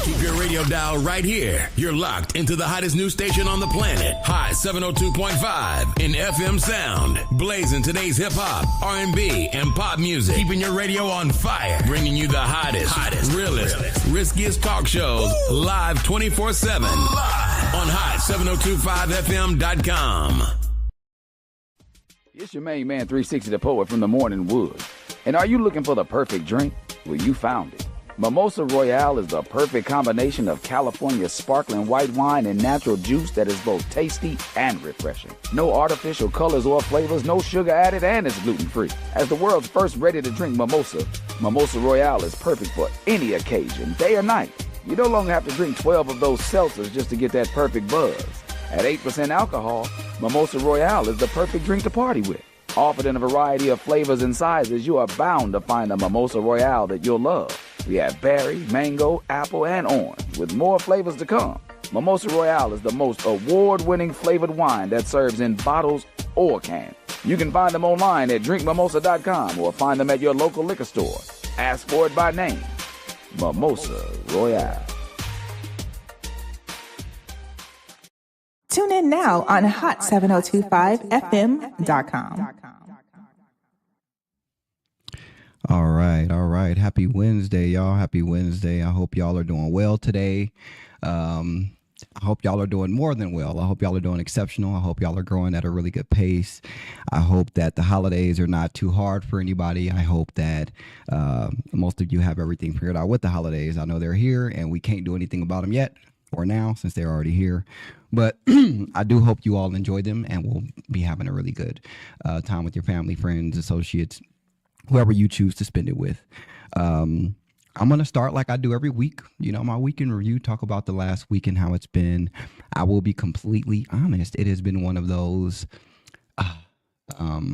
Keep your radio dial right here. You're locked into the hottest news station on the planet. Hot 702.5 in FM sound. Blazing today's hip hop, R&B, and pop music. Keeping your radio on fire. Bringing you the hottest, realest, riskiest talk shows live 24/7 on hot7025fm.com. It's your main man 360 the Poet from the Morning Wood. And are you looking for the perfect drink? Well, you found it. Mimosa Royale is the perfect combination of California sparkling white wine and natural juice that is both tasty and refreshing. No artificial colors or flavors, no sugar added, and it's gluten-free. As the world's first ready-to-drink mimosa, Mimosa Royale is perfect for any occasion, day or night. You no longer have to drink 12 of those seltzers just to get that perfect buzz. At 8% alcohol, Mimosa Royale is the perfect drink to party with. Offered in a variety of flavors and sizes, you are bound to find a Mimosa Royale that you'll love. We have berry, mango, apple, and orange, with more flavors to come. Mimosa Royale is the most award-winning flavored wine that serves in bottles or cans. You can find them online at drinkmimosa.com or find them at your local liquor store. Ask for it by name. Mimosa Royale. Tune in now on hot7025fm.com. All right. Happy Wednesday, y'all. Happy Wednesday. I hope y'all are doing well today. I hope y'all are doing more than well. I hope y'all are doing exceptional. I hope y'all are growing at a really good pace. I hope that the holidays are not too hard for anybody. I hope that most of you have everything figured out with the holidays. I know they're here and we can't do anything about them yet or now since they're already here. But I do hope you all enjoy them and will be having a really good time with your family, friends, associates, whoever you choose to spend it with. I'm going to start like I do every week, my weekend review, talk about the last week and how it's been. I will be completely honest. It has been one of those, what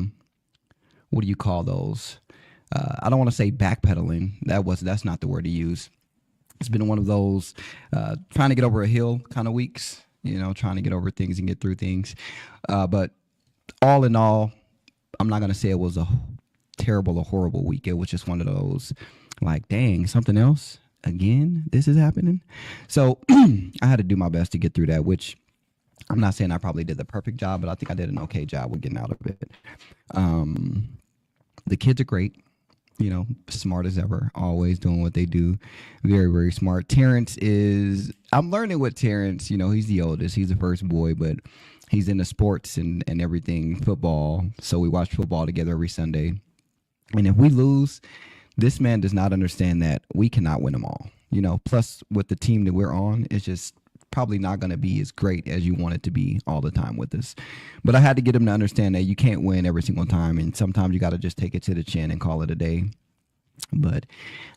do you call those? I don't want to say backpedaling. That's not the word to use. It's been one of those trying to get over a hill kind of weeks, trying to get over things and get through things. But all in all, I'm not going to say it was a terrible or horrible week. It was just one of those like, dang, something else again, this is happening. So I had to do my best to get through that, which I'm not saying I probably did the perfect job, but I think I did an okay job with getting out of it. The kids are great, smart as ever, always doing what they do. Very, very smart. I'm learning with Terrence, he's the oldest, he's the first boy, but he's into sports and everything, football. So we watch football together every Sunday. And if we lose, this man does not understand that we cannot win them all. Plus with the team that we're on, it's just probably not going to be as great as you want it to be all the time with us. But I had to get him to understand that you can't win every single time. And sometimes you got to just take it to the chin and call it a day. But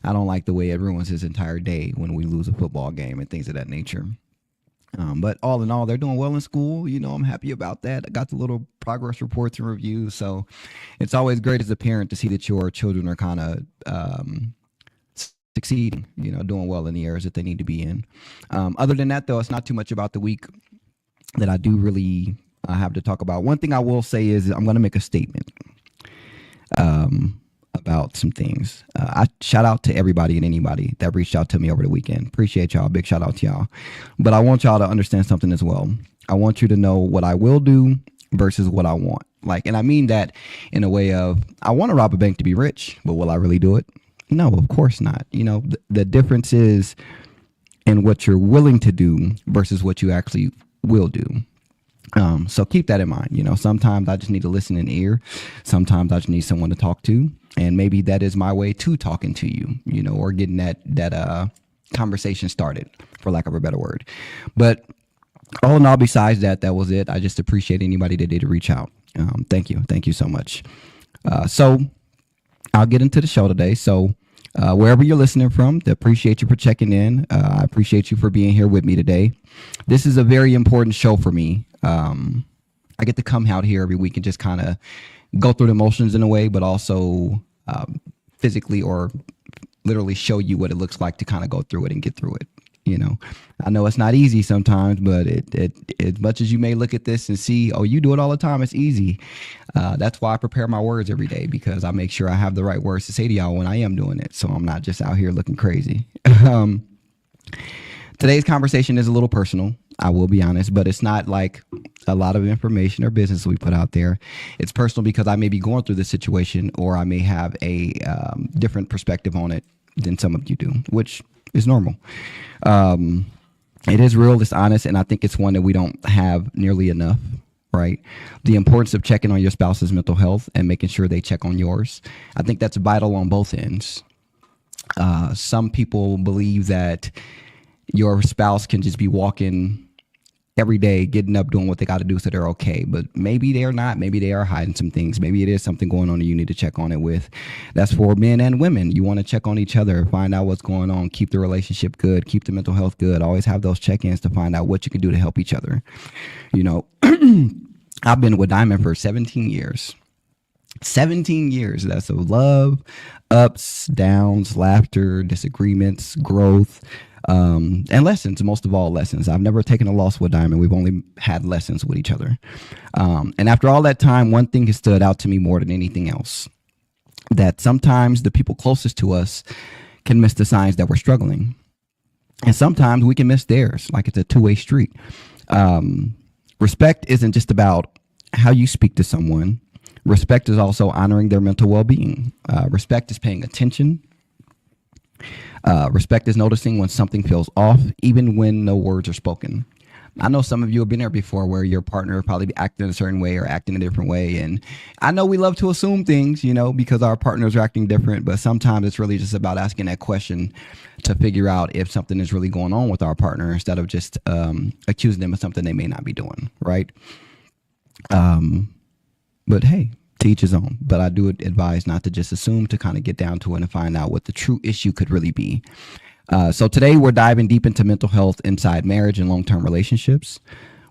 I don't like the way it ruins his entire day when we lose a football game and things of that nature. But all in all, they're doing well in school. I'm happy about that. I got the little progress reports and reviews. So it's always great as a parent to see that your children are kind of succeeding, doing well in the areas that they need to be in. Other than that, though, it's not too much about the week that I do really have to talk about. One thing I will say is I'm going to make a statement about some things. I shout out to everybody and anybody that reached out to me over the weekend. Appreciate y'all. Big shout out to y'all. But I want y'all to understand something as well. I want you to know what I will do versus what I want. And I mean that in a way of, I want to rob a bank to be rich, but will I really do it? No, of course not. The difference is in what you're willing to do versus what you actually will do. So keep that in mind. Sometimes I just need to listen in ear. Sometimes I just need someone to talk to. And maybe that is my way to talking to you, or getting that conversation started, for lack of a better word. But all in all, besides that, that was it. I just appreciate anybody that did reach out. Thank you. Thank you so much. So I'll get into the show today. So wherever you're listening from, I appreciate you for checking in. I appreciate you for being here with me today. This is a very important show for me. I get to come out here every week and just kind of go through the motions in a way, but also physically or literally show you what it looks like to kind of go through it and get through it. I know it's not easy sometimes, but it as much as you may look at this and see, oh, you do it all the time, it's easy. That's why I prepare my words every day, because I make sure I have the right words to say to y'all when I am doing it, so I'm not just out here looking crazy. Today's conversation is a little personal, I will be honest, but it's not like a lot of information or business we put out there. It's personal because I may be going through this situation, or I may have a different perspective on it than some of you do, which is normal. It is real, it's honest, and I think it's one that we don't have nearly enough, right? The importance of checking on your spouse's mental health and making sure they check on yours. I think that's vital on both ends. Some people believe that your spouse can just be walking every day, getting up, doing what they got to do so they're okay. But maybe they're not. Maybe they are hiding some things. Maybe it is something going on that you need to check on it with. That's for men and women. You want to check on each other, find out what's going on, keep the relationship good, keep the mental health good. Always have those check-ins to find out what you can do to help each other. You know, I've been with Diamond for 17 years. 17 years. That's of love, ups, downs, laughter, disagreements, growth, and lessons. Most of all, lessons. I've never taken a loss with Diamond. We've only had lessons with each other. And after all that time, one thing has stood out to me more than anything else, that sometimes the people closest to us can miss the signs that we're struggling. And sometimes we can miss theirs, like it's a two-way street. Respect isn't just about how you speak to someone. Respect is also honoring their mental well-being. Respect is paying attention. Respect is noticing when something feels off, even when no words are spoken. I know some of you have been there before where your partner probably be acting a certain way or acting a different way. And I know we love to assume things, you know, because our partners are acting different. But sometimes it's really just about asking that question to figure out if something is really going on with our partner instead of just accusing them of something they may not be doing. Right. But hey, to each his own. But I do advise not to just assume, to kind of get down to it and find out what the true issue could really be. So today we're diving deep into mental health inside marriage and long-term relationships.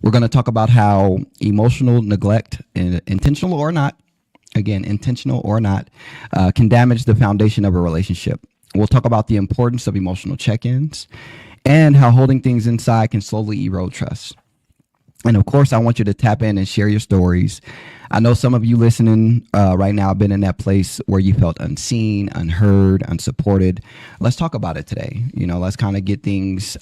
We're going to talk about how emotional neglect, intentional or not, can damage the foundation of a relationship. We'll talk about the importance of emotional check-ins and how holding things inside can slowly erode trust. And of course, I want you to tap in and share your stories. I know some of you listening right now have been in that place where you felt unseen, unheard, unsupported. Let's talk about it today. You know, let's kind of get things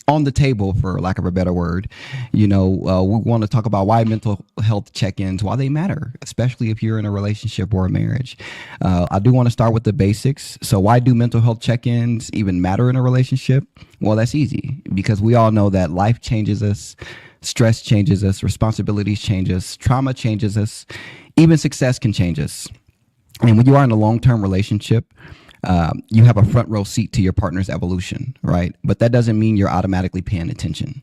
on the table, for lack of a better word. You know, we want to talk about why mental health check-ins, why they matter, especially if you're in a relationship or a marriage. I do want to start with the basics. So why do mental health check-ins even matter in a relationship? Well, that's easy, because we all know that life changes us, stress changes us, responsibilities change us, trauma changes us, even success can change us. And when you are in a long-term relationship, you have a front row seat to your partner's evolution, right? But that doesn't mean you're automatically paying attention.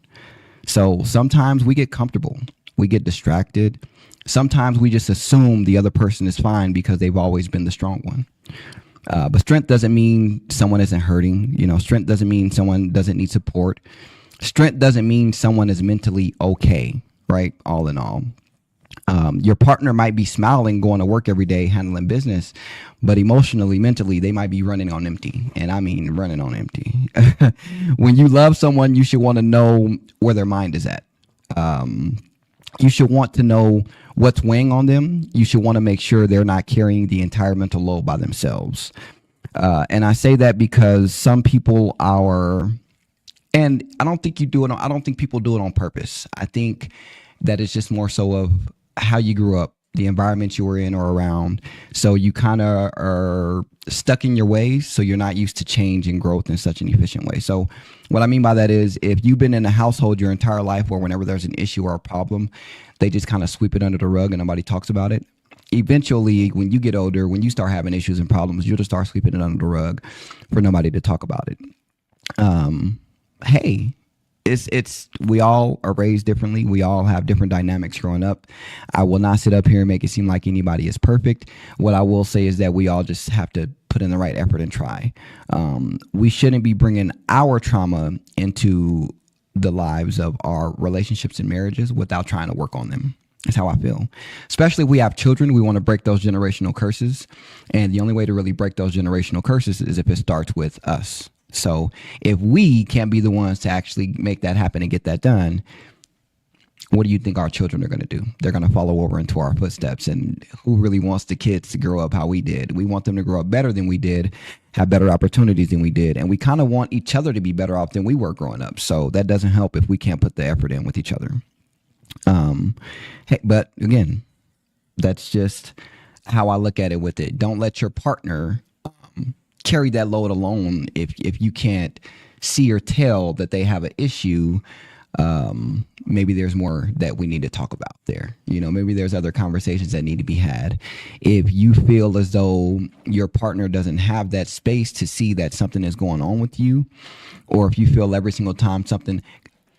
So sometimes we get comfortable, we get distracted. Sometimes we just assume the other person is fine because they've always been the strong one. But strength doesn't mean someone isn't hurting. You know, strength doesn't mean someone doesn't need support. Strength doesn't mean someone is mentally okay, right? All in all. Your partner might be smiling, going to work every day, handling business, but emotionally, mentally, they might be running on empty. And I mean running on empty. When you love someone, you should want to know where their mind is at. You should want to know what's weighing on them. You should want to make sure they're not carrying the entire mental load by themselves. And I say that because some people are, and I don't think people do it on purpose. I think that it's just more so of how you grew up, the environment you were in or around. So you kind of are stuck in your ways. So you're not used to change and growth in such an efficient way. So what I mean by that is, if you've been in a household your entire life where whenever there's an issue or a problem, they just kind of sweep it under the rug and nobody talks about it. Eventually, when you get older, when you start having issues and problems, you'll just start sweeping it under the rug for nobody to talk about it. Hey, we all are raised differently. We all have different dynamics growing up. I will not sit up here and make it seem like anybody is perfect. What I will say is that we all just have to put in the right effort and try. We shouldn't be bringing our trauma into the lives of our relationships and marriages without trying to work on them. That's how I feel. Especially if we have children, we want to break those generational curses. And the only way to really break those generational curses is if it starts with us. So if we can't be the ones to actually make that happen and get that done, what do you think our children are going to do? They're going to follow over into our footsteps. And who really wants the kids to grow up how we did? We want them to grow up better than we did, have better opportunities than we did. And we kind of want each other to be better off than we were growing up. So that doesn't help if we can't put the effort in with each other. Hey, but again, that's just how I look at it with it. Don't let your partner carry that load alone if you can't see or tell that they have an issue. Maybe there's more that we need to talk about there. Maybe there's other conversations that need to be had. If you feel as though your partner doesn't have that space to see that something is going on with you, or if you feel every single time something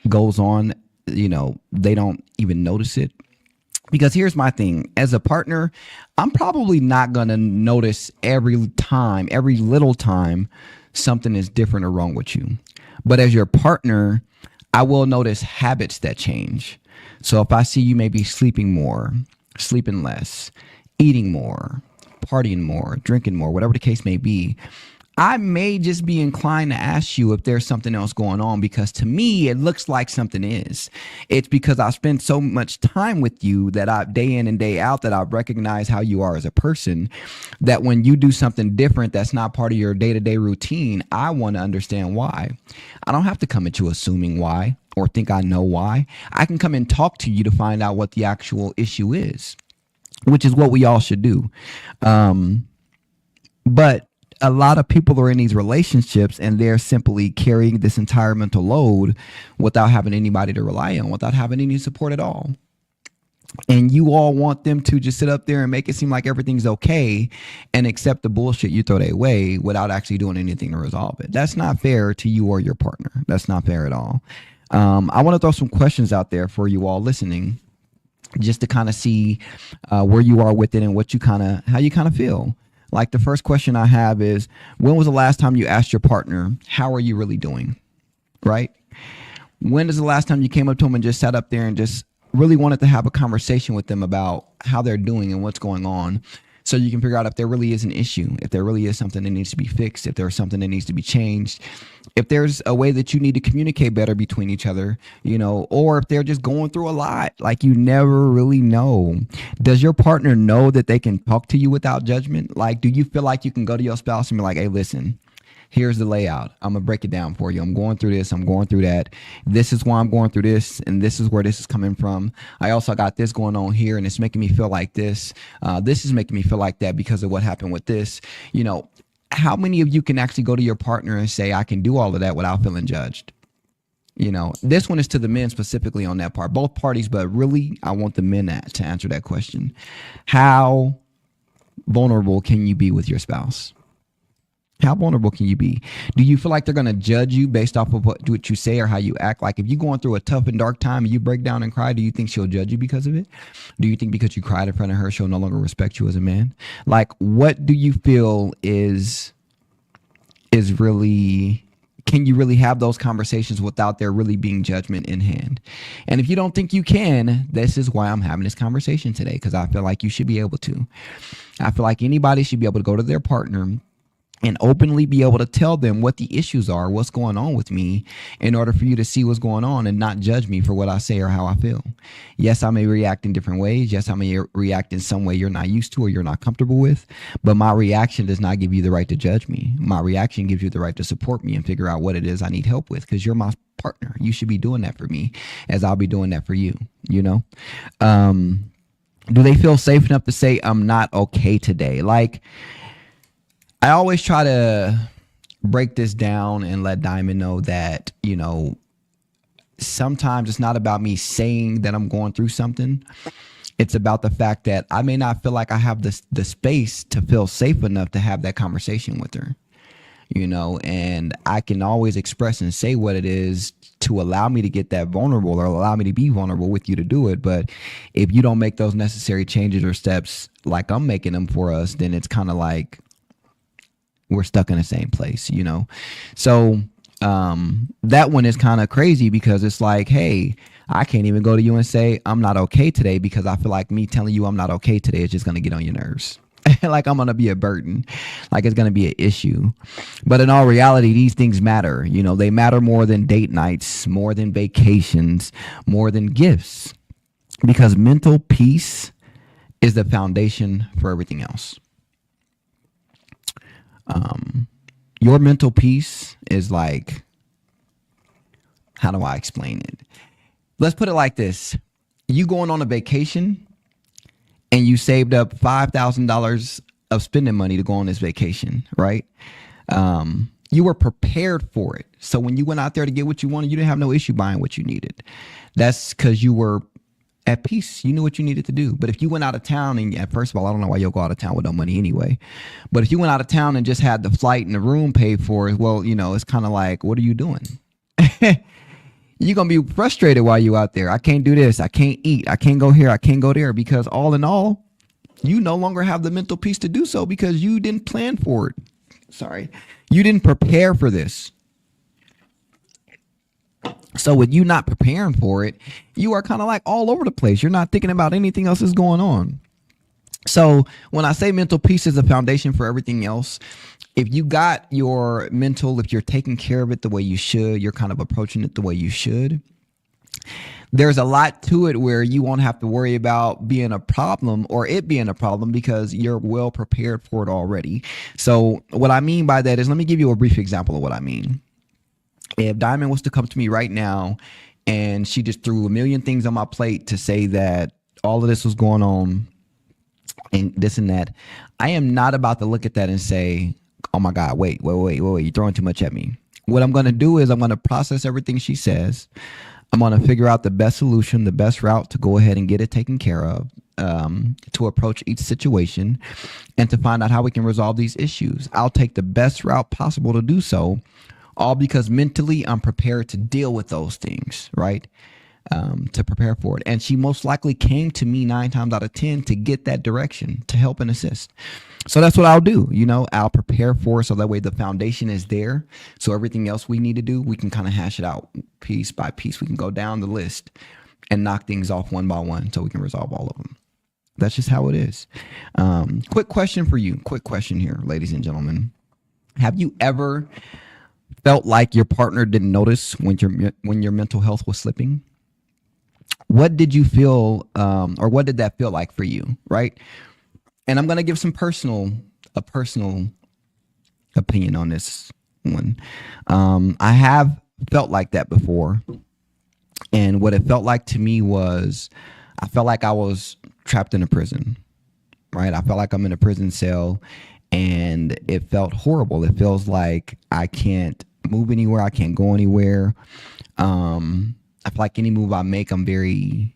goes on, they don't even notice it. Because here's my thing. As a partner, I'm probably not going to notice every little time something is different or wrong with you. But as your partner, I will notice habits that change. So if I see you maybe sleeping more, sleeping less, eating more, partying more, drinking more, whatever the case may be, I may just be inclined to ask you if there's something else going on, because to me, it looks like something is. It's because I spend so much time with you that day in and day out, that I recognize how you are as a person, that when you do something different that's not part of your day-to-day routine, I want to understand why. I don't have to come at you assuming why or think I know why. I can come and talk to you to find out what the actual issue is, which is what we all should do. But a lot of people are in these relationships and they're simply carrying this entire mental load without having anybody to rely on, without having any support at all. And you all want them to just sit up there and make it seem like everything's okay and accept the bullshit you throw their way without actually doing anything to resolve it. That's not fair to you or your partner. That's not fair at all. I want to throw some questions out there for you all listening, just to kind of see where you are with it and how you kind of feel. Like, the first question I have is, when was the last time you asked your partner, how are you really doing? Right? When is the last time you came up to them and just sat up there and just really wanted to have a conversation with them about how they're doing and what's going on, so you can figure out if there really is an issue, if there really is something that needs to be fixed, if there's something that needs to be changed, if there's a way that you need to communicate better between each other, or if they're just going through a lot, like you never really know. Does your partner know that they can talk to you without judgment? Like, do you feel like you can go to your spouse and be like, hey, listen, here's the layout. I'm going to break it down for you. I'm going through this. I'm going through that. This is why I'm going through this. And this is where this is coming from. I also got this going on here, and it's making me feel like this. This is making me feel like that because of what happened with this. How many of you can actually go to your partner and say, I can do all of that without feeling judged? This one is to the men specifically on that part, both parties, but really I want the men to answer that question. How vulnerable can you be with your spouse? How vulnerable can you be? Do you feel like they're going to judge you based off of what you say or how you act? Like, if you're going through a tough and dark time and you break down and cry, do you think she'll judge you because of it? Do you think because you cried in front of her, she'll no longer respect you as a man? Like, what do you feel is really, can you really have those conversations without there really being judgment in hand? And if you don't think you can, this is why I'm having this conversation today, because I feel like you should be able to. I feel like anybody should be able to go to their partner and openly be able to tell them what the issues are, what's going on with me, in order for you to see what's going on and not judge me for what I say or how I feel. Yes, I may react in different ways. Yes, I may react in some way you're not used to or you're not comfortable with, but my reaction does not give you the right to judge me. My reaction gives you the right to support me and figure out what it is I need help with, because you're my partner. You should be doing that for me as I'll be doing that for you, Do they feel safe enough to say, I'm not okay today? Like, I always try to break this down and let Diamond know that, sometimes it's not about me saying that I'm going through something. It's about the fact that I may not feel like I have the space to feel safe enough to have that conversation with her, and I can always express and say what it is to allow me to get that vulnerable or allow me to be vulnerable with you to do it. But if you don't make those necessary changes or steps like I'm making them for us, then it's kind of like we're stuck in the same place, So that one is kind of crazy, because it's like, hey, I can't even go to you and say I'm not okay today, because I feel like me telling you I'm not okay today is just going to get on your nerves. Like, I'm going to be a burden, like it's going to be an issue. But in all reality, these things matter. They matter more than date nights, more than vacations, more than gifts. because mental peace is the foundation for everything else. Your mental peace is like, how do I explain it? Let's put it like this. You going on a vacation and you saved up $5,000 of spending money to go on this vacation, right? You were prepared for it. So when you went out there to get what you wanted, you didn't have no issue buying what you needed. That's because you were at peace. You knew what you needed to do. But if you went out of town and first of all, I don't know why you'll go out of town with no money anyway. But if you went out of town and just had the flight and the room paid for, well, it's kind of like, what are you doing? You're going to be frustrated while you out there. I can't do this. I can't eat. I can't go here. I can't go there, because all in all, you no longer have the mental peace to do so because you didn't plan for it. Sorry. You didn't prepare for this. So with you not preparing for it, you are kind of like all over the place. You're not thinking about anything else that's going on. So when I say mental peace is the foundation for everything else, if you got your mental, if you're taking care of it the way you should, you're kind of approaching it the way you should, there's a lot to it where you won't have to worry about being a problem or it being a problem because you're well prepared for it already. So what I mean by that is, let me give you a brief example of what I mean. If Diamond was to come to me right now and she just threw a million things on my plate to say that all of this was going on and this and that, I am not about to look at that and say, oh my God, wait, you're throwing too much at me. What I'm going to do is I'm going to process everything she says. I'm going to figure out the best solution, the best route to go ahead and get it taken care of, to approach each situation and to find out how we can resolve these issues. I'll take the best route possible to do so, all because mentally I'm prepared to deal with those things, right? To prepare for it. And she most likely came to me 9 times out of 10 to get that direction, to help and assist. So that's what I'll do. I'll prepare for it so that way the foundation is there. So everything else we need to do, we can kind of hash it out piece by piece. We can go down the list and knock things off one by one so we can resolve all of them. That's just how it is. Quick question for you. Quick question here, ladies and gentlemen. Have you ever felt like your partner didn't notice when your mental health was slipping? What did you feel, or what did that feel like for you, right? And I'm going to give a personal opinion on this one. I have felt like that before. And what it felt like to me was, I felt like I was trapped in a prison, right? I felt like I'm in a prison cell and it felt horrible. It feels like I can't move anywhere. I can't go anywhere. I feel like any move I make, I'm very,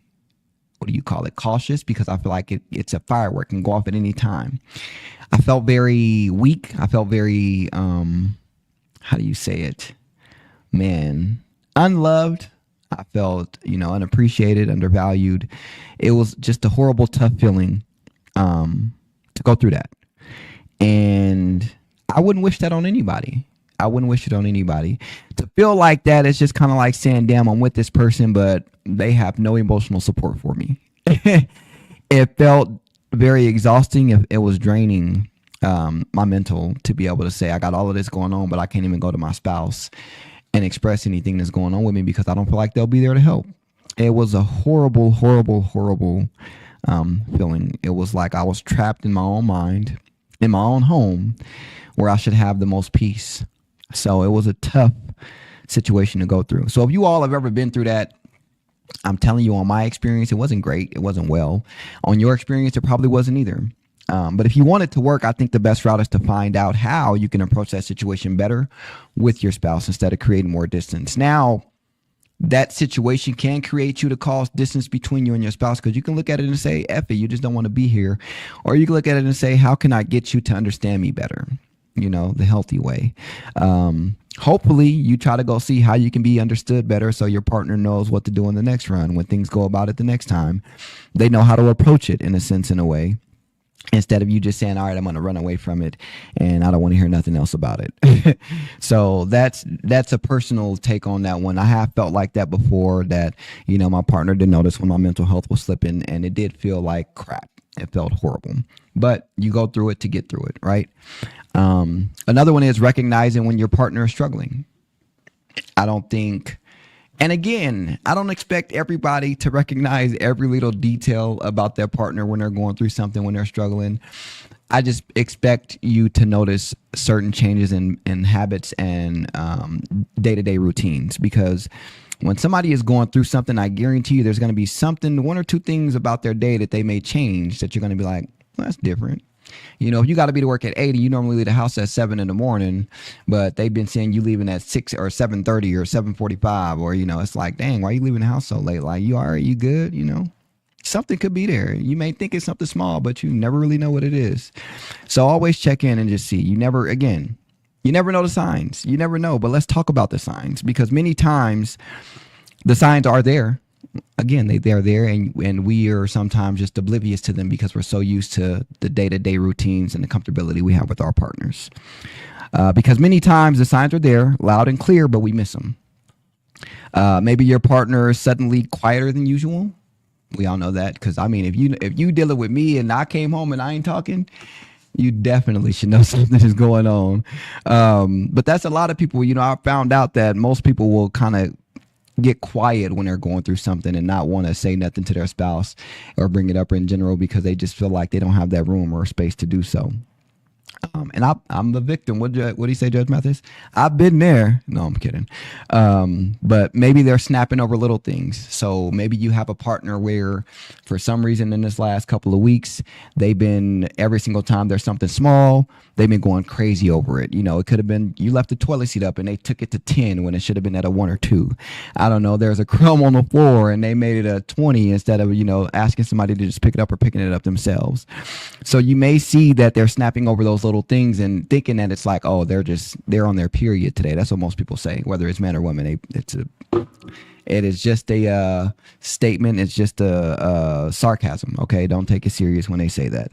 cautious, because I feel like it's a firework and go off at any time. I felt very weak. I felt very, how do you say it? Unloved. I felt, unappreciated, undervalued. It was just a horrible, tough feeling to go through that. And I wouldn't wish that on anybody. I wouldn't wish it on anybody. To feel like that, it's just kind of like saying, damn, I'm with this person, but they have no emotional support for me. It felt very exhausting. It was draining my mental to be able to say, I got all of this going on, but I can't even go to my spouse and express anything that's going on with me because I don't feel like they'll be there to help. It was a horrible, horrible, horrible feeling. It was like I was trapped in my own mind, in my own home, where I should have the most peace. So it was a tough situation to go through. So if you all have ever been through that, I'm telling you, on my experience, it wasn't great. It wasn't well. On your experience, it probably wasn't either. But if you want it to work, I think the best route is to find out how you can approach that situation better with your spouse instead of creating more distance. Now, that situation can create you to cause distance between you and your spouse, because you can look at it and say, F it, you just don't want to be here. Or you can look at it and say, how can I get you to understand me better? The healthy way. Hopefully you try to go see how you can be understood better so your partner knows what to do in the next run. When things go about it the next time, they know how to approach it in a way, instead of you just saying, all right, I'm going to run away from it and I don't want to hear nothing else about it. So that's a personal take on that one. I have felt like that before, that, my partner didn't notice when my mental health was slipping, and it did feel like crap. It felt horrible, but you go through it to get through it, right? Another one is recognizing when your partner is struggling. I don't think And again, I don't expect everybody to recognize every little detail about their partner when they're going through something, when they're struggling. I just expect you to notice certain changes in habits and day-to-day routines, because when somebody is going through something, I guarantee you there's going to be something, one or two things about their day that they may change that you're going to be like, well, that's different. You know, if you got to be to work at 8, you normally leave the house at 7 in the morning, but they've been saying you leaving at 6 or 7:30 or 7:45, or, you know, it's like, dang, why are you leaving the house so late? Like, you all right? You good? You know, something could be there. You may think it's something small, but you never really know what it is. So always check in and just see. You never know the signs. You never know, but let's talk about the signs, because many times the signs are there. Again, they're there, and we are sometimes just oblivious to them because we're so used to the day-to-day routines and the comfortability we have with our partners. Because many times the signs are there, loud and clear, but we miss them. Maybe your partner is suddenly quieter than usual. We all know that, because I mean, if you dealing with me and I came home and I ain't talking, you definitely should know something is going on. But that's a lot of people. You know, I found out that most people will kind of get quiet when they're going through something and not want to say nothing to their spouse or bring it up in general, because they just feel like they don't have that room or space to do so. And I'm the victim. What do you say, Judge Mathis? I've been there. No, I'm kidding. But maybe they're snapping over little things. So maybe you have a partner where for some reason in this last couple of weeks, they've been, every single time there's something small, they've been going crazy over it. You know, it could have been you left the toilet seat up and they took it to 10 when it should have been at a 1 or 2. I don't know. There's a crumb on the floor and they made it a 20 instead of, you know, asking somebody to just pick it up or picking it up themselves. So you may see that they're snapping over those little things and thinking that it's like, oh, they're on their period today. That's what most people say, whether it's men or women. It is just a statement. It's just a sarcasm. Okay, don't take it serious when they say that.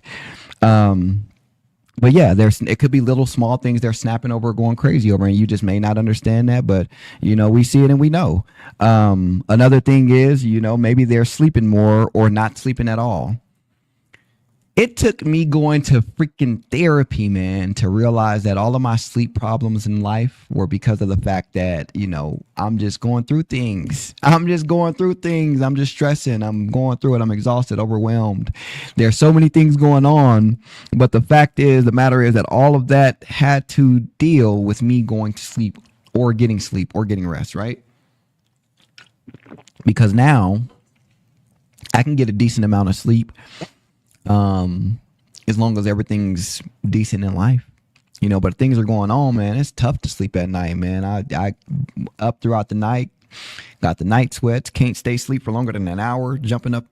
But yeah, it could be little small things they're snapping over, going crazy over, and you just may not understand that. But you know, we see it and we know. Another thing is, you know, maybe they're sleeping more or not sleeping at all. It took me going to freaking therapy, man, to realize that all of my sleep problems in life were because of the fact that, you know, I'm just going through things. I'm just stressing. I'm going through it. I'm exhausted, overwhelmed. There's so many things going on. But the fact is, the matter is that all of that had to deal with me going to sleep or getting rest, right? Because now I can get a decent amount of sleep. As long as everything's decent in life, you know, but things are going on, man. It's tough to sleep at night, man. I up throughout the night, got the night sweats, can't stay asleep for longer than an hour, jumping up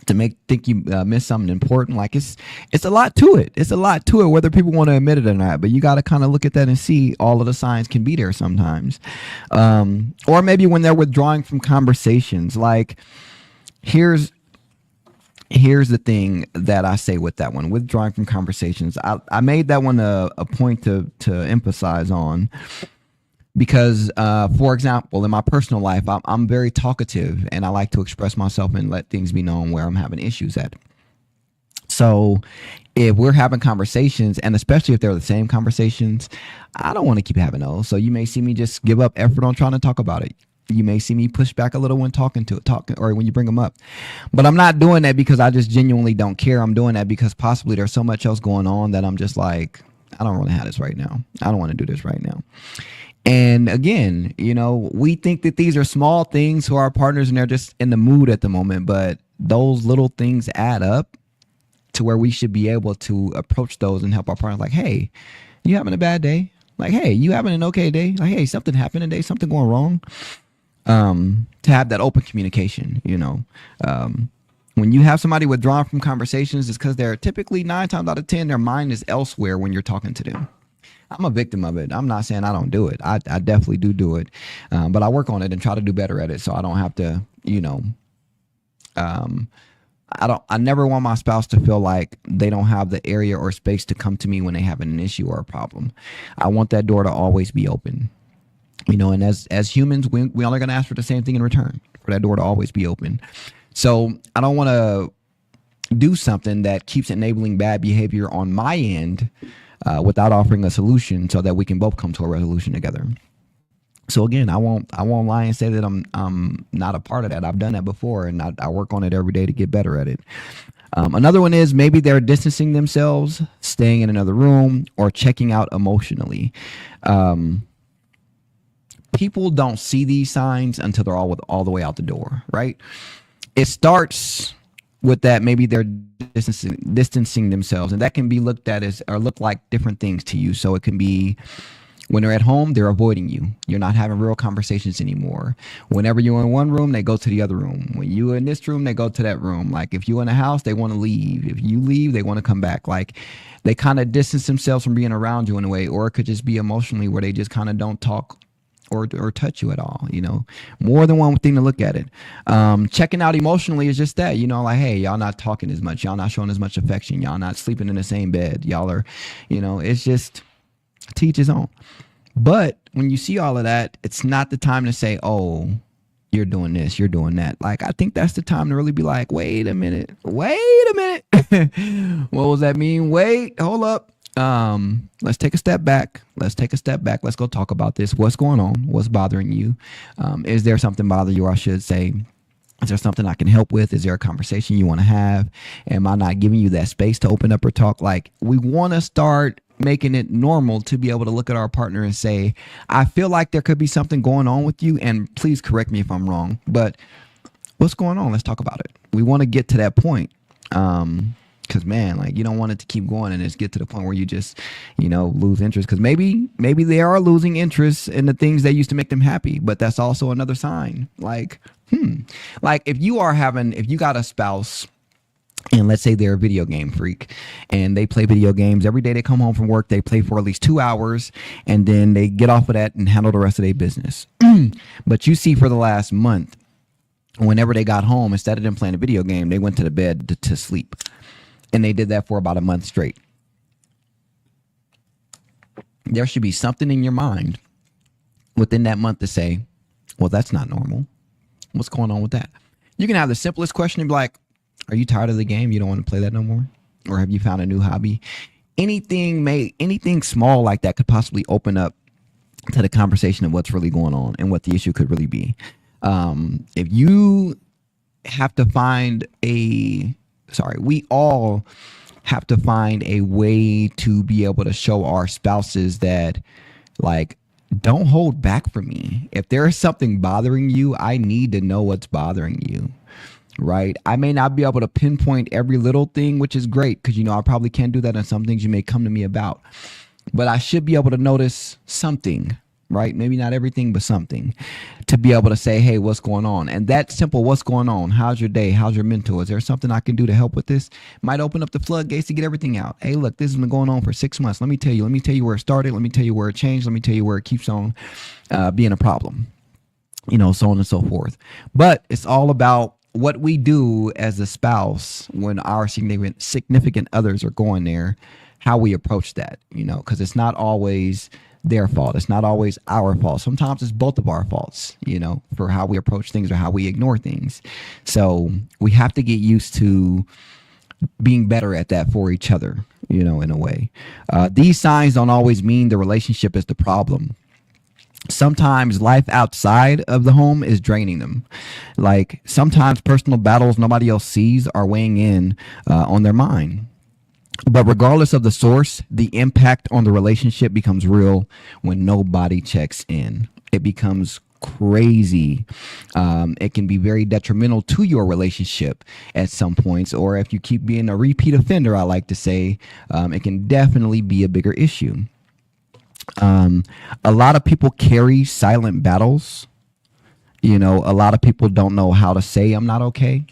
to think you miss something important. Like it's a lot to it. It's a lot to it, whether people want to admit it or not, but you got to kind of look at that and see all of the signs can be there sometimes. Or maybe when they're withdrawing from conversations, like here's the thing that I say with that one, withdrawing from conversations. I made that one a point to emphasize on, because, for example, in my personal life, I'm very talkative and I like to express myself and let things be known where I'm having issues at. So if we're having conversations, and especially if they're the same conversations, I don't want to keep having those. So you may see me just give up effort on trying to talk about it. You may see me push back a little when talking or when you bring them up. But I'm not doing that because I just genuinely don't care. I'm doing that because possibly there's so much else going on that I'm just like, I don't really have this right now. I don't want to do this right now. And again, you know, we think that these are small things to our partners and they're just in the mood at the moment. But those little things add up to where we should be able to approach those and help our partners. Like, hey, you having a bad day? Like, hey, you having an okay day? Like, hey, something happened today, something going wrong. To have that open communication, you know, when you have somebody withdrawn from conversations, it's because they're typically 9 times out of 10, their mind is elsewhere when you're talking to them. I'm a victim of it. I'm not saying I don't do it. I definitely do it. But I work on it and try to do better at it. So I don't have to, you know, I never want my spouse to feel like they don't have the area or space to come to me when they have an issue or a problem. I want that door to always be open. You know, and as humans, we only going to ask for the same thing in return, for that door to always be open. So I don't want to do something that keeps enabling bad behavior on my end without offering a solution so that we can both come to a resolution together. So again, I won't lie and say that I'm not a part of that. I've done that before, and I work on it every day to get better at it. Another one is maybe they're distancing themselves, staying in another room, or checking out emotionally. People don't see these signs until they're all the way out the door, right? It starts with that maybe they're distancing themselves, and that can be looked at as or look like different things to you. So it can be when they're at home, they're avoiding you. You're not having real conversations anymore. Whenever you're in one room, they go to the other room. When you're in this room, they go to that room. Like if you're in a house, they want to leave. If you leave, they want to come back. Like they kind of distance themselves from being around you in a way, or it could just be emotionally where they just kind of don't talk or touch you at all. More than one thing to look at it. Checking out emotionally is just that, like, hey, y'all not talking as much. Y'all not showing as much affection. Y'all not sleeping in the same bed. Y'all are, it's just to each his own. But when you see all of that, it's not the time to say, oh, you're doing this, you're doing that. Like, I think that's the time to really be like, wait a minute. What was that mean? Wait, hold up. Let's take a step back. Let's go talk about this. What's going on? What's bothering you? Is there something bothering you? Or I should say, is there something I can help with? Is there a conversation you want to have? Am I not giving you that space to open up or talk? Like, we want to start making it normal to be able to look at our partner and say, I feel like there could be something going on with you, and please correct me if I'm wrong, but what's going on? Let's talk about it. We want to get to that point. Because man, like, you don't want it to keep going and just get to the point where you just, lose interest. Because maybe they are losing interest in the things that used to make them happy, but that's also another sign. Like, like if you got a spouse, and let's say they're a video game freak and they play video games every day. They come home from work, they play for at least 2 hours, and then they get off of that and handle the rest of their business. But you see, for the last month, whenever they got home, instead of them playing a video game, they went to the bed to sleep. And they did that for about a month straight. There should be something in your mind within that month to say, well, that's not normal. What's going on with that? You can have the simplest question and be like, are you tired of the game? You don't want to play that no more? Or have you found a new hobby? Anything small like that could possibly open up to the conversation of what's really going on and what the issue could really be. If you have to find we all have to find a way to be able to show our spouses that, like, don't hold back from me. If there is something bothering you, I need to know what's bothering you. Right? I may not be able to pinpoint every little thing, which is great because, I probably can't do that on some things you may come to me about. But I should be able to notice something, right? Maybe not everything, but something, to be able to say, hey, what's going on? And that simple, what's going on? How's your day? How's your mental? Is there something I can do to help with this? Might open up the floodgates to get everything out. Hey, look, this has been going on for 6 months. Let me tell you where it started. Let me tell you where it changed. Let me tell you where it keeps on being a problem, so on and so forth. But it's all about what we do as a spouse when our significant others are going there, how we approach that, because it's not always their fault. It's not always our fault. Sometimes it's both of our faults, for how we approach things or how we ignore things. So we have to get used to being better at that for each other, in a way. These signs don't always mean the relationship is the problem. Sometimes life outside of the home is draining them. Like sometimes personal battles nobody else sees are weighing in on their mind. But regardless of the source, the impact on the relationship becomes real when nobody checks in. It becomes crazy. It can be very detrimental to your relationship at some points, or if you keep being a repeat offender, I like to say, it can definitely be a bigger issue. A lot of people carry silent battles. A lot of people don't know how to say I'm not okay.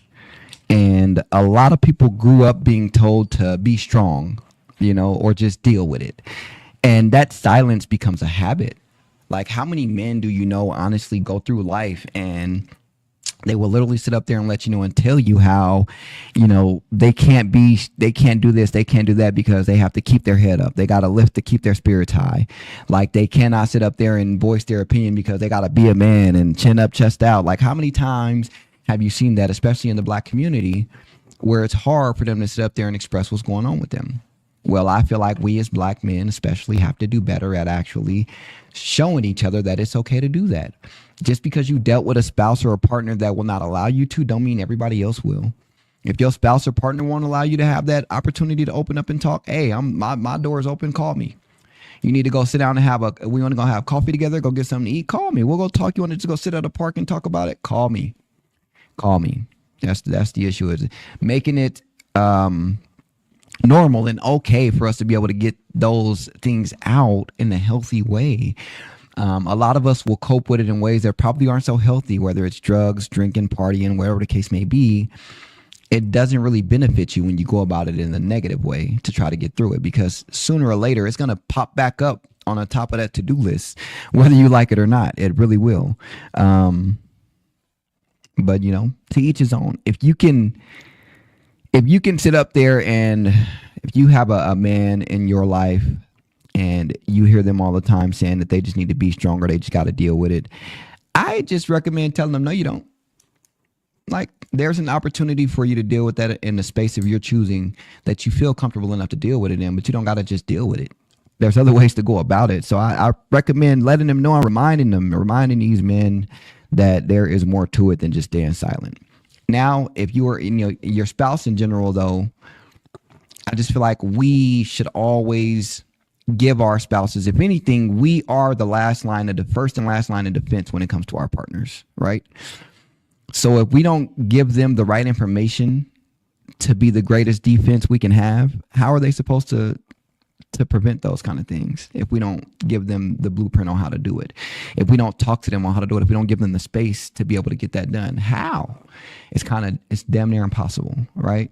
And a lot of people grew up being told to be strong, or just deal with it. And that silence becomes a habit. Like, how many men do honestly go through life and they will literally sit up there and let you know and tell you how, they can't do this, they can't do that because they have to keep their head up. They got to lift to keep their spirits high. Like, they cannot sit up there and voice their opinion because they got to be a man and chin up, chest out. Like, how many times have you seen that, especially in the Black community, where it's hard for them to sit up there and express what's going on with them? Well, I feel like we as black men especially have to do better at actually showing each other that it's okay to do that. Just because you dealt with a spouse or a partner that will not allow you to, don't mean everybody else will. If your spouse or partner won't allow you to have that opportunity to open up and talk, hey, my door is open, call me. You need to go sit down and we want to go have coffee together, go get something to eat, call me. We'll go talk. You want to just go sit at a park and talk about it? Call me. That's the issue, is making it normal and okay for us to be able to get those things out in a healthy way. A lot of us will cope with it in ways that probably aren't so healthy, whether it's drugs, drinking, partying, whatever the case may be. It doesn't really benefit you when you go about it in a negative way to try to get through it, because sooner or later it's going to pop back up on the top of that to-do list, whether you like it or not. It really will. But to each his own. If you can sit up there, and if you have a man in your life and you hear them all the time saying that they just need to be stronger, they just got to deal with it, I just recommend telling them, no, you don't. Like, there's an opportunity for you to deal with that in the space of your choosing that you feel comfortable enough to deal with it in, but you don't got to just deal with it. There's other ways to go about it. So I recommend letting them know, I'm reminding these men that there is more to it than just staying silent. Now, if you are your spouse in general, though, I just feel like we should always give our spouses, if anything, we are the first and last line of defense when it comes to our partners, right? So if we don't give them the right information to be the greatest defense we can have, how are they supposed to prevent those kind of things if we don't give them the blueprint on how to do it? If we don't talk to them on how to do it, if we don't give them the space to be able to get that done, how? It's damn near impossible, right?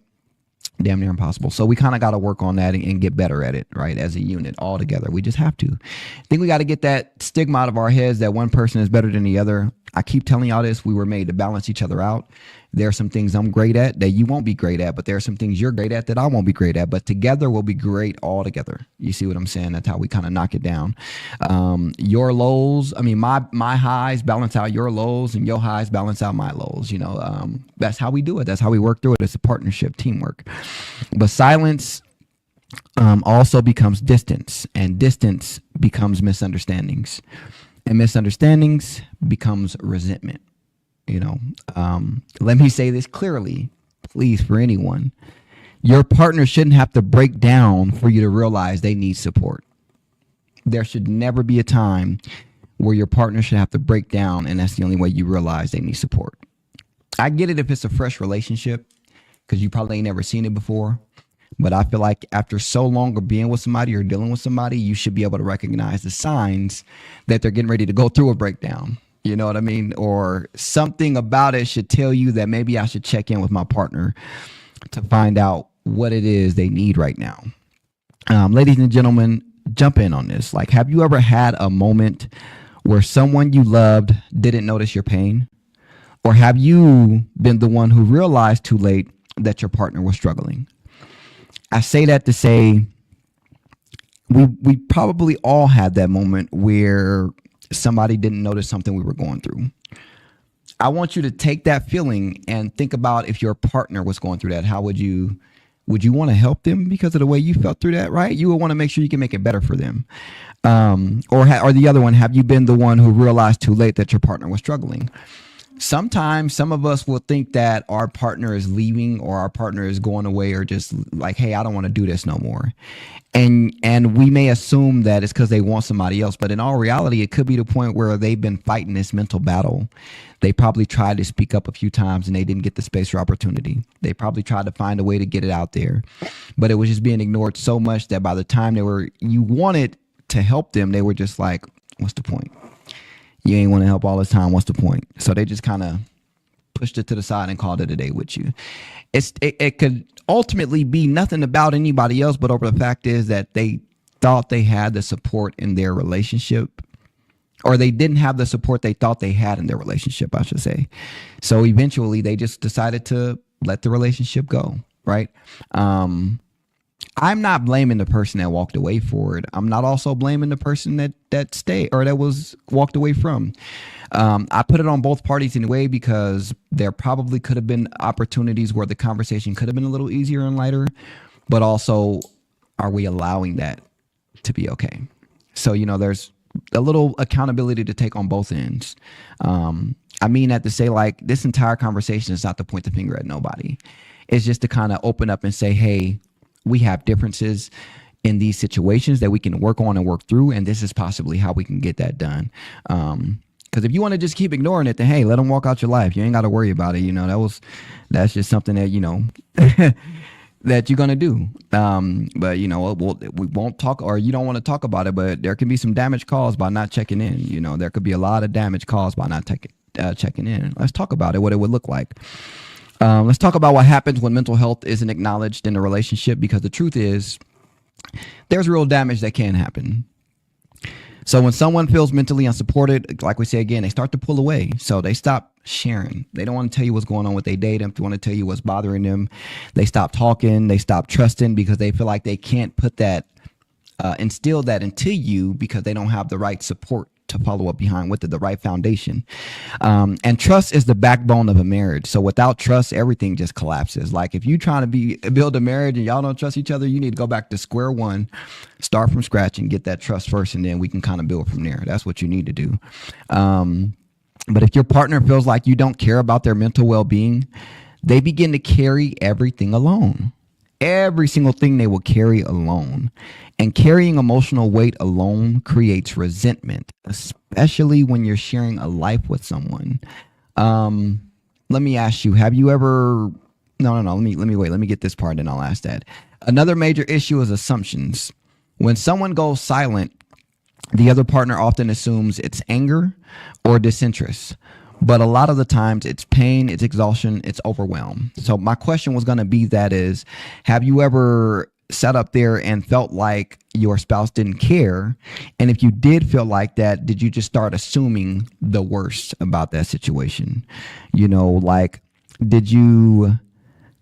Damn near impossible. So we kind of got to work on that and get better at it, right? As a unit all together. We just have to. I think we got to get that stigma out of our heads that one person is better than the other. I keep telling y'all this. We were made to balance each other out. There are some things I'm great at that you won't be great at, but there are some things you're great at that I won't be great at, but together we'll be great all together. You see what I'm saying? That's how we kind of knock it down. Your lows, my highs balance out your lows, and your highs balance out my lows. That's how we do it. That's how we work through it. It's a partnership, teamwork. But silence also becomes distance, and distance becomes misunderstandings, and misunderstandings becomes resentment. Let me say this clearly, please, for anyone. Your partner shouldn't have to break down for you to realize they need support. There should never be a time where your partner should have to break down, and that's the only way you realize they need support. I get it if it's a fresh relationship, because you probably ain't never seen it before. But I feel like after so long of being with somebody or dealing with somebody, you should be able to recognize the signs that they're getting ready to go through a breakdown. You know what I mean? Or something about it should tell you that maybe I should check in with my partner to find out what it is they need right now. Ladies and gentlemen, jump in on this. Like, have you ever had a moment where someone you loved didn't notice your pain? Or have you been the one who realized too late that your partner was struggling? I say that to say we probably all had that moment where somebody didn't notice something we were going through. I want you to take that feeling and think about if your partner was going through that. How would you want to help them because of the way you felt through that, right? You would want to make sure you can make it better for them. Or the other one, have you been the one who realized too late that your partner was struggling? Sometimes some of us will think that our partner is leaving or our partner is going away, or just like, hey, I don't want to do this no more. And we may assume that it's because they want somebody else. But in all reality, it could be the point where they've been fighting this mental battle. They probably tried to speak up a few times and they didn't get the space or opportunity. They probably tried to find a way to get it out there, but it was just being ignored so much that by the time you wanted to help them, they were just like, what's the point? You ain't want to help all this time. What's the point? So they just kind of pushed it to the side and called it a day with you. It could ultimately be nothing about anybody else, but over the fact is that they thought they had the support in their relationship, or they didn't have the support they thought they had in their relationship, I should say. So eventually they just decided to let the relationship go, right? I'm not blaming the person that walked away for it. I'm not also blaming the person that stayed or that was walked away from. I put it on both parties in a way because there probably could have been opportunities where the conversation could have been a little easier and lighter, but also are we allowing that to be okay? So, there's a little accountability to take on both ends. I mean that to say, like, this entire conversation is not to point the finger at nobody. It's just to kind of open up and say, hey, we have differences in these situations that we can work on and work through, and this is possibly how we can get that done. Because if you want to just keep ignoring it, then hey, let them walk out your life. You ain't got to worry about it. That's just something that that you're gonna do. But we won't talk, or you don't want to talk about it. But there can be some damage caused by not checking in. There could be a lot of damage caused by not checking in. Let's talk about it. What it would look like. Let's talk about what happens when mental health isn't acknowledged in a relationship, because the truth is, there's real damage that can happen. So when someone feels mentally unsupported, like we say again, they start to pull away. So they stop sharing. They don't want to tell you what's going on with their date. They want to tell you what's bothering them. They stop talking. They stop trusting because they feel like they can't put that, instill that into you, because they don't have the right support to follow up behind with the right foundation. And trust is the backbone of a marriage. So without trust, everything just collapses. Like if you're trying to build a marriage and y'all don't trust each other, you need to go back to square one, start from scratch and get that trust first, and then we can kind of build from there. That's what you need to do. But if your partner feels like you don't care about their mental well-being, they begin to carry everything alone. Every single thing they will carry alone. And carrying emotional weight alone creates resentment, especially when you're sharing a life with someone. Let me ask you, have you ever... No. Let me wait. Let me get this part and then I'll ask that. Another major issue is assumptions. When someone goes silent, the other partner often assumes it's anger or disinterest. But a lot of the times it's pain, it's exhaustion, it's overwhelm. So my question was going to be have you ever sat up there and felt like your spouse didn't care? And if you did feel like that, did you just start assuming the worst about that situation? Did you,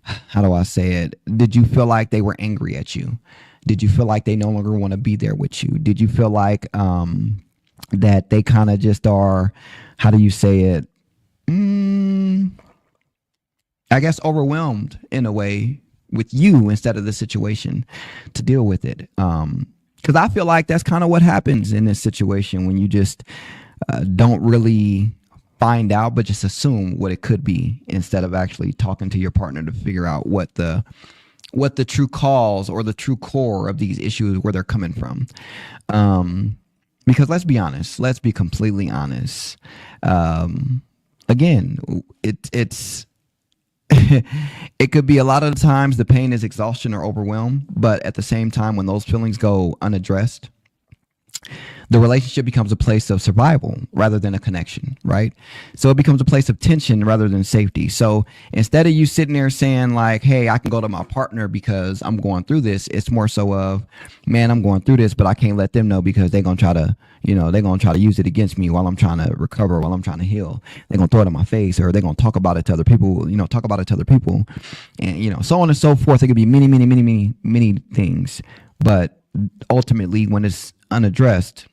how do I say it? Did you feel like they were angry at you? Did you feel like they no longer want to be there with you? Did you feel like that they kind of just are, how do you say it? I guess overwhelmed in a way with you instead of the situation to deal with it. Because I feel like that's kind of what happens in this situation when you just don't really find out, but just assume what it could be instead of actually talking to your partner to figure out what the true cause or the true core of these issues, where they're coming from. Because let's be honest, let's be completely honest. Again, it's it could be a lot of the times the pain is exhaustion or overwhelm, but at the same time, when those feelings go unaddressed, the relationship becomes a place of survival rather than a connection, right? So it becomes a place of tension rather than safety. So instead of you sitting there saying like, hey, I can go to my partner because I'm going through this, it's more so of, man, I'm going through this, but I can't let them know because they're going to try to, they're going to try to use it against me while I'm trying to recover, while I'm trying to heal. They're going to throw it in my face, or they're going to talk about it to other people, and, so on and so forth. It could be many, many, many, many, many things. But ultimately, when it's unaddressed,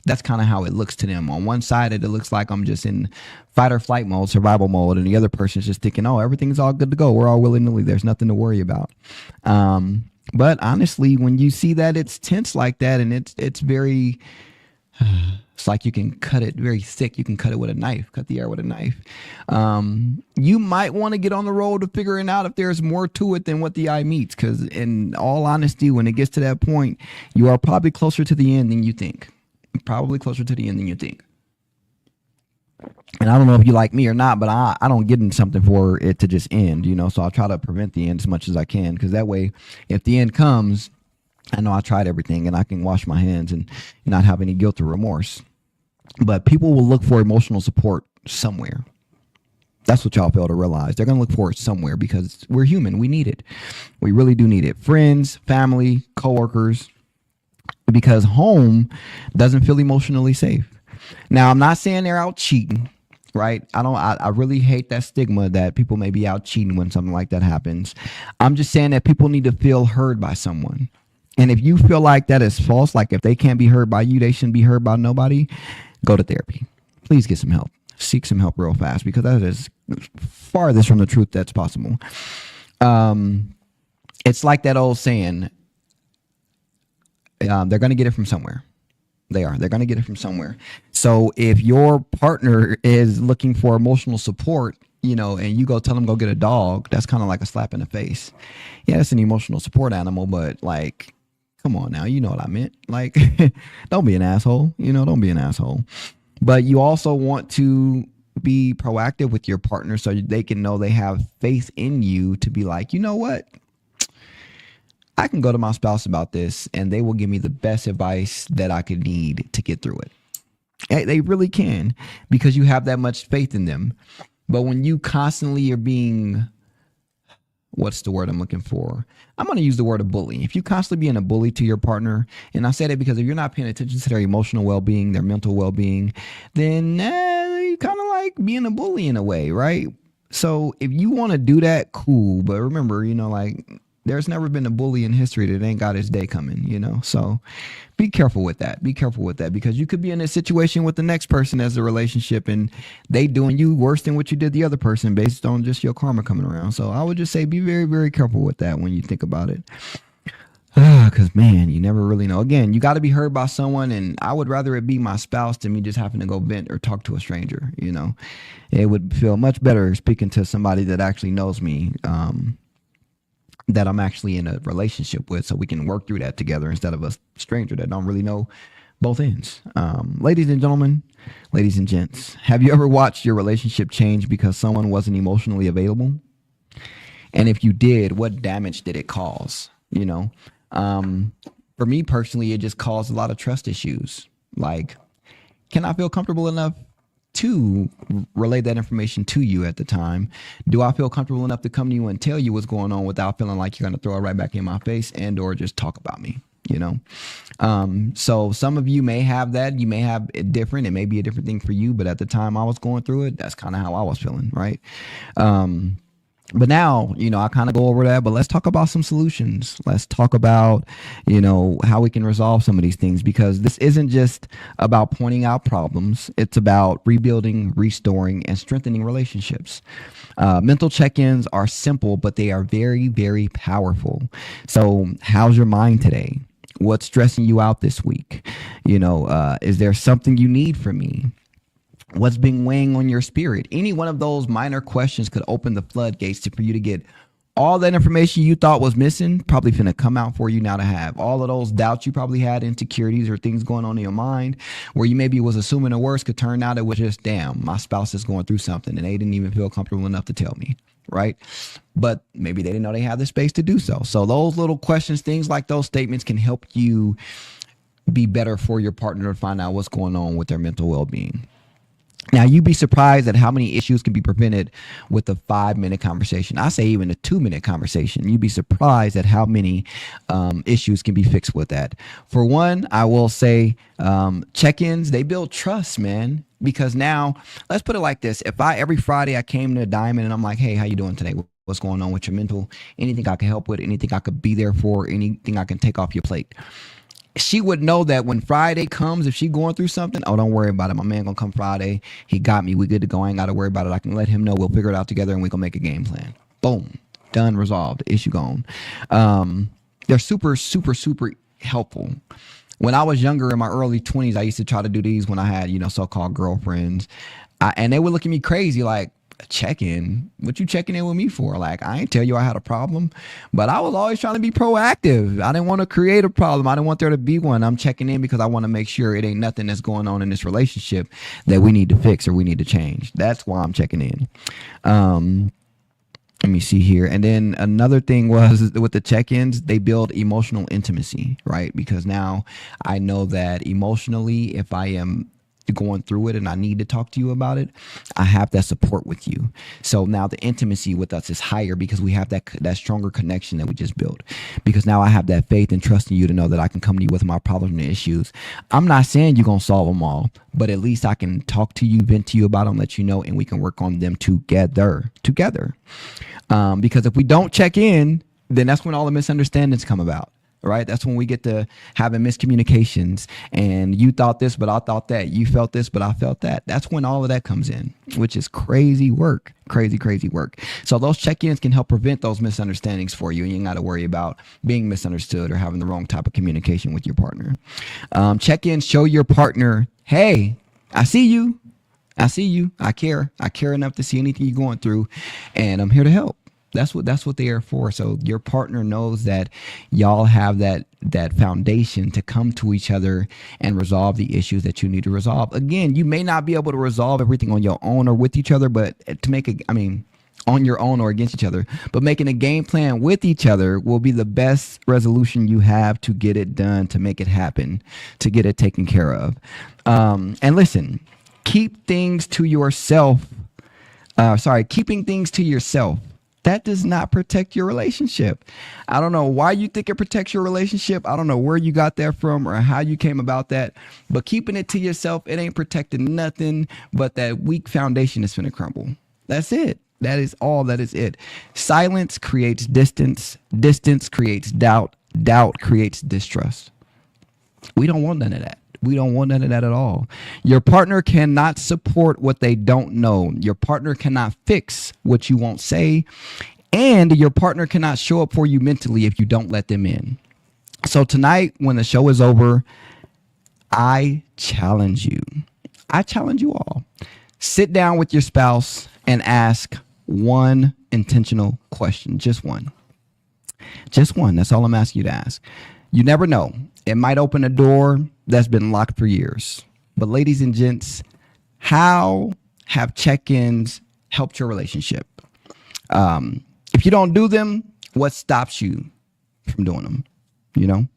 that's kind of how it looks to them. On one side, it looks like I'm just in fight or flight mode, survival mode, and the other person's just thinking, oh, everything's all good to go. We're all willy-nilly. There's nothing to worry about. But honestly, when you see that it's tense like that, and it's very, it's like you can cut it very thick. You can cut it with a knife, cut the air with a knife. You might want to get on the road to figuring out if there's more to it than what the eye meets. Because in all honesty, when it gets to that point, you are probably closer to the end than you think. Probably closer to the end than you think. And I don't know if you like me or not, but I don't get in something for it to just end, so I'll try to prevent the end as much as I can, because that way, if the end comes, I know I tried everything and I can wash my hands and not have any guilt or remorse. But people will look for emotional support somewhere. That's what y'all fail to realize. They're going to look for it somewhere because we're human. We need it. We really do need it. Friends, family, coworkers, because home doesn't feel emotionally safe. Now, I'm not saying they're out cheating, right? I really hate that stigma that people may be out cheating when something like that happens. I'm just saying that people need to feel heard by someone. And if you feel like that is false, like if they can't be heard by you, they shouldn't be heard by nobody, go to therapy. Please get some help. Seek some help real fast, because that is farthest from the truth that's possible. It's like that old saying, They're going to get it from somewhere. They're going to get it from somewhere. So if your partner is looking for emotional support, and you go tell them go get a dog, that's kind of like a slap in the face. Yeah, it's an emotional support animal, but like, come on now, you know what I meant. Like, don't be an asshole. Don't be an asshole. But you also want to be proactive with your partner so they can know they have faith in you to be like, you know what? I can go to my spouse about this and they will give me the best advice that I could need to get through it. They really can, because you have that much faith in them. But when you constantly are being, what's the word I'm looking for? I'm going to use the word a bully. If you constantly being a bully to your partner, and I say that because if you're not paying attention to their emotional well-being, their mental well-being, then you kind of like being a bully in a way, right? So if you want to do that, cool. But remember, there's never been a bully in history that ain't got his day coming, so be careful with that. Be careful with that, because you could be in a situation with the next person as a relationship and they doing you worse than what you did the other person based on just your karma coming around. So I would just say be very, very careful with that when you think about it. Because, man, you never really know. Again, you got to be heard by someone, and I would rather it be my spouse than me just having to go vent or talk to a stranger, It would feel much better speaking to somebody that actually knows me, that I'm actually in a relationship with, so we can work through that together instead of a stranger that don't really know both ends. Ladies and gentlemen, ladies and gents, have you ever watched your relationship change because someone wasn't emotionally available? And if you did, what damage did it cause? For me personally, it just caused a lot of trust issues. Like, can I feel comfortable enough to relay that information to you at the time? Do I feel comfortable enough to come to you and tell you what's going on without feeling like you're going to throw it right back in my face and or just talk about me, So some of you may have that. You may have it different. It may be a different thing for you, but at the time I was going through it, that's kind of how I was feeling, right? But now, I kind of go over that, but let's talk about some solutions. Let's talk about, how we can resolve some of these things, because this isn't just about pointing out problems. It's about rebuilding, restoring, and strengthening relationships. Mental check-ins are simple, but they are very, very powerful. So how's your mind today? What's stressing you out this week? Is there something you need from me? What's been weighing on your spirit? Any one of those minor questions could open the floodgates for you to get all that information you thought was missing, probably finna come out for you now to have. All of those doubts you probably had, insecurities or things going on in your mind where you maybe was assuming the worst, could turn out it was just, damn, my spouse is going through something and they didn't even feel comfortable enough to tell me, right? But maybe they didn't know they had the space to do so. So those little questions, things like those statements can help you be better for your partner to find out what's going on with their mental well-being. Now, you'd be surprised at how many issues can be prevented with a 5-minute conversation. I say even a 2-minute conversation. You'd be surprised at how many issues can be fixed with that. For one, I will say check-ins, they build trust, man. Because now, let's put it like this. If every Friday I came to Diamond and I'm like, hey, how you doing today? What's going on with your mental? Anything I can help with? Anything I could be there for? Anything I can take off your plate? She would know that when Friday comes, if she going through something, oh, don't worry about it. My man gonna come Friday. He got me. We good to go. I ain't got to worry about it. I can let him know. We'll figure it out together and we gonna make a game plan. Boom. Done. Resolved. Issue gone. They're super, super, super helpful. When I was younger in my early 20s, I used to try to do these when I had, so-called girlfriends. And they would look at me crazy like, check-in? What you checking in with me for? Like, I ain't tell you I had a problem, but I was always trying to be proactive. I didn't want to create a problem. I didn't want there to be one. I'm checking in because I want to make sure it ain't nothing that's going on in this relationship that we need to fix or we need to change. That's why I'm checking in. Let me see here. And then another thing was with the check-ins, they build emotional intimacy, right? Because now I know that emotionally, if I am going through it and I need to talk to you about it, I have that support with you. So now the intimacy with us is higher because we have that stronger connection that we just built. Because now I have that faith and trust in you to know that I can come to you with my problems and issues. I'm not saying you're going to solve them all, but at least I can talk to you, vent to you about them, let you know, and we can work on them together. Because if we don't check in, then that's when all the misunderstandings come about. right? That's when we get to having miscommunications, and you thought this, but I thought that. You felt this, but I felt that. That's when all of that comes in, which is crazy work. Crazy work. So those check-ins can help prevent those misunderstandings for you, and you ain't got to worry about being misunderstood or having the wrong type of communication with your partner. Check-ins show your partner, hey, I see you. I care enough to see anything you're going through, and I'm here to help. That's what they are for. So your partner knows that y'all have that foundation to come to each other and resolve the issues that you need to resolve. Again, you may not be able to resolve everything on your own or with each other, but on your own or against each other, but making a game plan with each other will be the best resolution you have to get it done, to make it happen, to get it taken care of. And listen, keeping things to yourself, that does not protect your relationship. I don't know why you think it protects your relationship. I don't know where you got that from or how you came about that, but keeping it to yourself, it ain't protecting nothing but that weak foundation is finna crumble. That's it. That is all. That is it. Silence creates distance. Distance creates doubt. Doubt creates distrust. We don't want none of that. We don't want none of that at all. Your partner cannot support what they don't know. Your partner cannot fix what you won't say. And your partner cannot show up for you mentally if you don't let them in. So tonight, when the show is over, I challenge you. I challenge you all. Sit down with your spouse and ask one intentional question. Just one. Just one. That's all I'm asking you to ask. You never know. It might open a door that's been locked for years. But ladies and gents, how have check-ins helped your relationship? If you don't do them, what stops you from doing them? You know,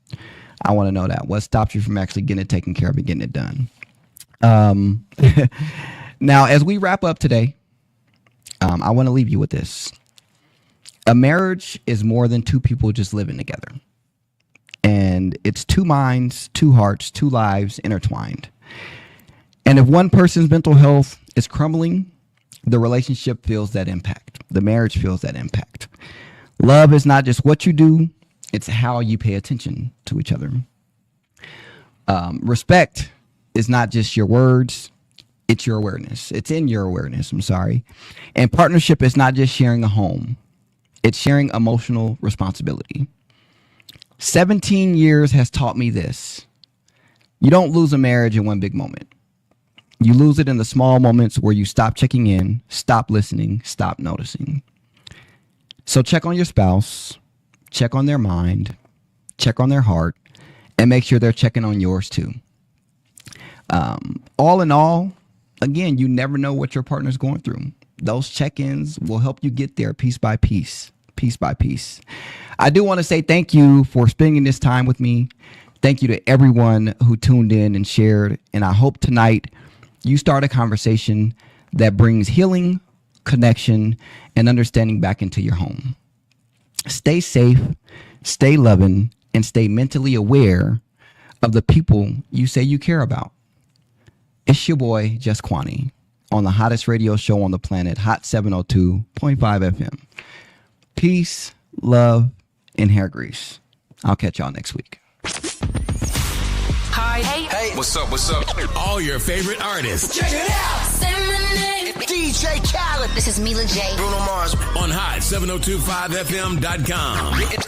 I want to know that. What stops you from actually getting it taken care of and getting it done? Now, as we wrap up today, I want to leave you with this. A marriage is more than two people just living together. And it's two minds, two hearts, two lives intertwined. And if one person's mental health is crumbling, the relationship feels that impact. The marriage feels that impact. Love is not just what you do, it's how you pay attention to each other. Respect is not just your words, it's your awareness. It's in your awareness, And partnership is not just sharing a home, it's sharing emotional responsibility. 17 years has taught me this. You don't lose a marriage in one big moment. You lose it in the small moments where you stop checking in, stop listening, stop noticing. So check on your spouse, check on their mind, check on their heart, and make sure they're checking on yours too. All in all, again, you never know what your partner's going through. Those check-ins will help you get there piece by piece. Piece by piece. I do want to say thank you for spending this time with me. Thank you to everyone who tuned in and shared. And I hope tonight you start a conversation that brings healing, connection, and understanding back into your home. Stay safe, stay loving, and stay mentally aware of the people you say you care about. It's your boy, Juss Quanni, on the hottest radio show on the planet, Hot 702.5 FM. Peace, love, and hair grease. I'll catch y'all next week. Hi. Hey. What's up? All your favorite artists. Check it out. Say my name. DJ Khaled. This is Mila J. Bruno Mars. On Hot 702.5FM.com.